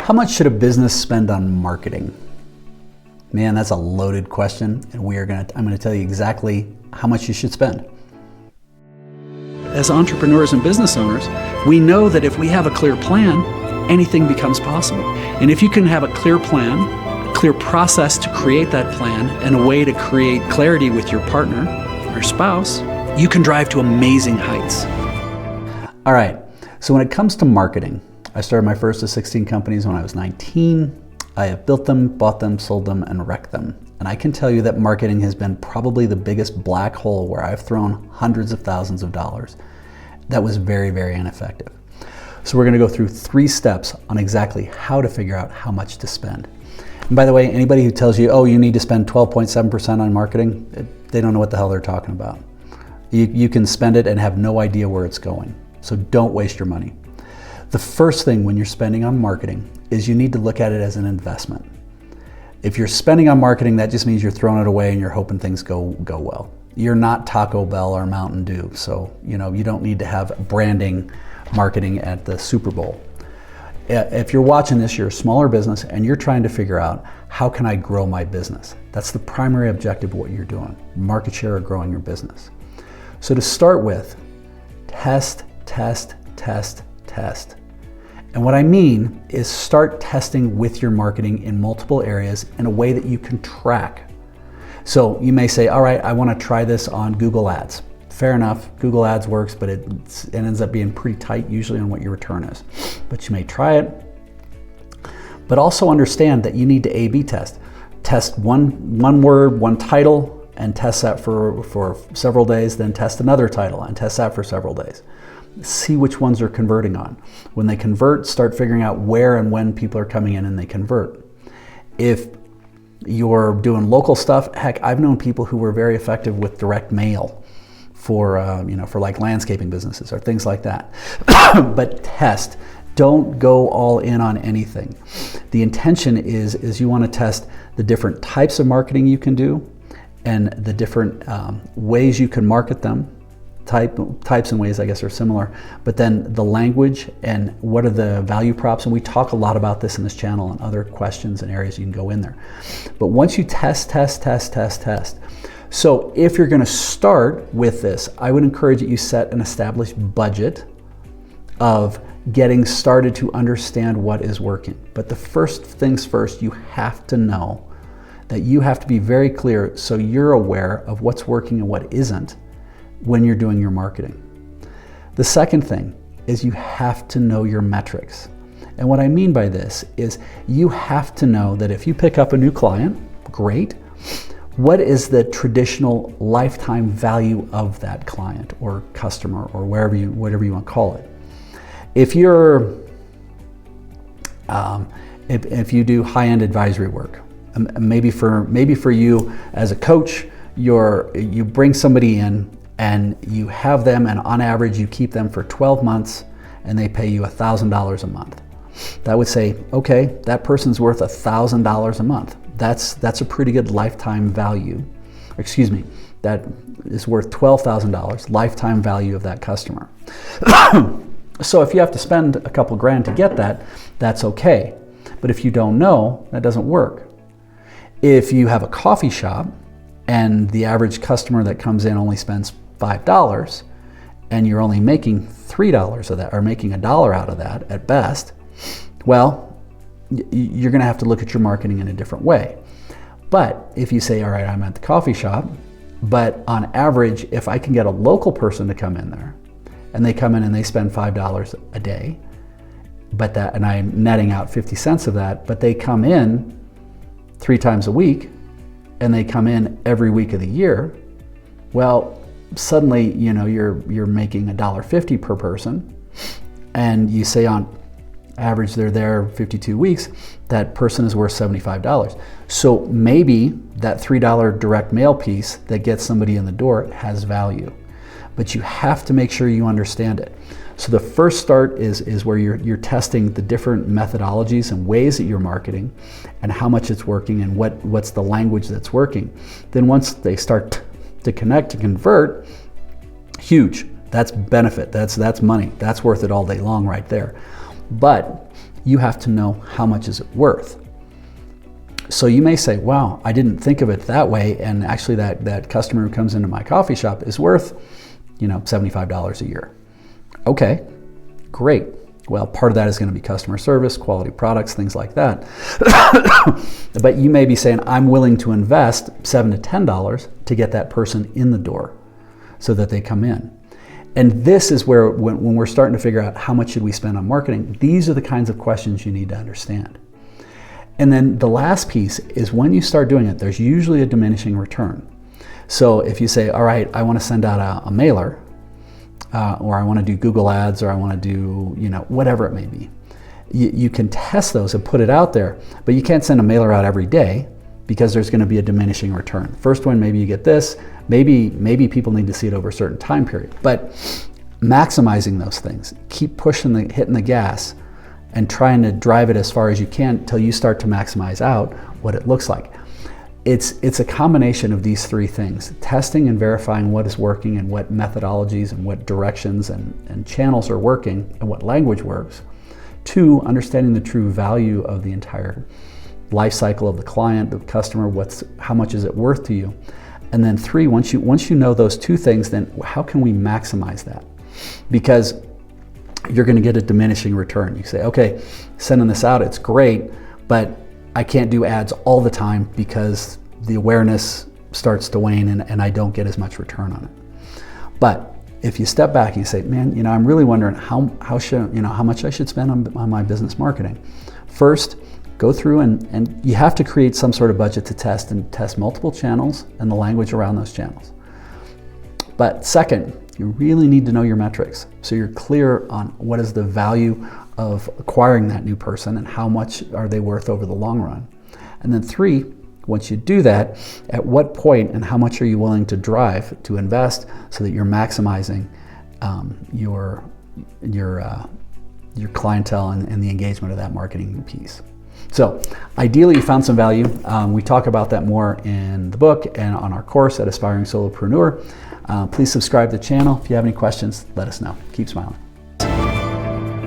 How much should a business spend on marketing? Man, that's a loaded question, and I'm gonna tell you exactly how much you should spend. As entrepreneurs and business owners, we know that if we have a clear plan, anything becomes possible. And if you can have a clear plan, a clear process to create that plan, and a way to create clarity with your partner or spouse, you can drive to amazing heights. All right, so when it comes to marketing, I started my first of 16 companies when I was 19. I have built them, bought them, sold them, and wrecked them. And I can tell you that marketing has been probably the biggest black hole where I've thrown hundreds of thousands of dollars. That was very, very ineffective. So we're gonna go through 3 steps on exactly how to figure out how much to spend. And by the way, anybody who tells you, oh, you need to spend 12.7% on marketing, they don't know what the hell they're talking about. You can spend it and have no idea where it's going. So don't waste your money. The first thing when you're spending on marketing is you need to look at it as an investment. If you're spending on marketing, that just means you're throwing it away and you're hoping things go well. You're not Taco Bell or Mountain Dew, so you don't need to have branding marketing at the Super Bowl. If you're watching this, you're a smaller business and you're trying to figure out, how can I grow my business? That's the primary objective of what you're doing, market share or growing your business. So to start with, test. And what I mean is start testing with your marketing in multiple areas in a way that you can track. So you may say, all right, I want to try this on Google Ads. Fair enough, Google Ads works, but it ends up being pretty tight usually on what your return is. But you may try it. But also understand that you need to A/B test. Test one word, one title, and test that for several days, then test another title and test that for several days. See which ones are converting on. When they convert, start figuring out where and when people are coming in and they convert. If you're doing local stuff, heck, I've known people who were very effective with direct mail for like landscaping businesses or things like that. But test. Don't go all in on anything. The intention is you want to test the different types of marketing you can do and the different ways you can market them. Types and ways, I guess, are similar, but then the language and what are the value props, and we talk a lot about this in this channel and other questions and areas you can go in there. But once you test. So if you're gonna start with this, I would encourage that you set an established budget of getting started to understand what is working. But the first things first, you have to know that you have to be very clear so you're aware of what's working and what isn't when you're doing your marketing. The second thing is you have to know your metrics. And what I mean by this is you have to know that if you pick up a new client, great, what is the traditional lifetime value of that client or customer or whatever you want to call it. If you're, if you do high-end advisory work, maybe for you as a coach, you bring somebody in and you have them, and on average you keep them for 12 months and they pay you $1,000 a month. That would say, okay, that person's worth $1,000 a month. That's a pretty good lifetime value. Excuse me, that is worth $12,000 lifetime value of that customer. So if you have to spend a couple grand to get that, that's okay. But if you don't know, that doesn't work. If you have a coffee shop and the average customer that comes in only spends $5 and you're only making $3 of that, or making $1 out of that at best, well, you're gonna have to look at your marketing in a different way. But if you say, all right, I'm at the coffee shop, but on average, if I can get a local person to come in there and they come in and they spend $5 a day, and I'm netting out 50 cents of that, but they come in 3 times a week and they come in every week of the year, well, suddenly, you're making $1.50 per person, and you say on average they're there 52 weeks, that person is worth $75. So maybe that $3 direct mail piece that gets somebody in the door has value, but you have to make sure you understand it. So the first start is where you're testing the different methodologies and ways that you're marketing and how much it's working and what's the language that's working. Then once they start to connect, to convert, huge. That's benefit, that's money. That's worth it all day long right there. But you have to know how much is it worth. So you may say, wow, I didn't think of it that way, and actually that customer who comes into my coffee shop is worth, $75 a year. Okay, great. Well, part of that is going to be customer service, quality products, things like that. But you may be saying, I'm willing to invest $7 to $10 to get that person in the door so that they come in. And this is where, when we're starting to figure out how much should we spend on marketing, these are the kinds of questions you need to understand. And then the last piece is, when you start doing it, there's usually a diminishing return. So if you say, all right, I want to send out a mailer, or I want to do Google ads, or I want to do, whatever it may be, you can test those and put it out there, but you can't send a mailer out every day because there's going to be a diminishing return. First one, maybe you get this, maybe people need to see it over a certain time period. But maximizing those things, keep pushing hitting the gas, and trying to drive it as far as you can until you start to maximize out what it looks like. It's a combination of these three things: testing and verifying what is working and what methodologies and what directions and channels are working and what language works. 2, understanding the true value of the entire life cycle of the client, the customer, how much is it worth to you. And then 3, once you know those 2 things, then how can we maximize that? Because you're going to get a diminishing return. You say, okay, sending this out, it's great, but I can't do ads all the time because the awareness starts to wane and I don't get as much return on it. But if you step back and you say, man, I'm really wondering how much I should spend on my business marketing. First, go through and you have to create some sort of budget to test, and test multiple channels and the language around those channels. But second, you really need to know your metrics, so you're clear on what is the value of acquiring that new person and how much are they worth over the long run. And then 3, once you do that, at what point and how much are you willing to drive to invest so that you're maximizing your clientele and the engagement of that marketing piece. So ideally you found some value. We talk about that more in the book and on our course at Aspiring Solopreneur. Please subscribe to the channel. If you have any questions, let us know. Keep smiling.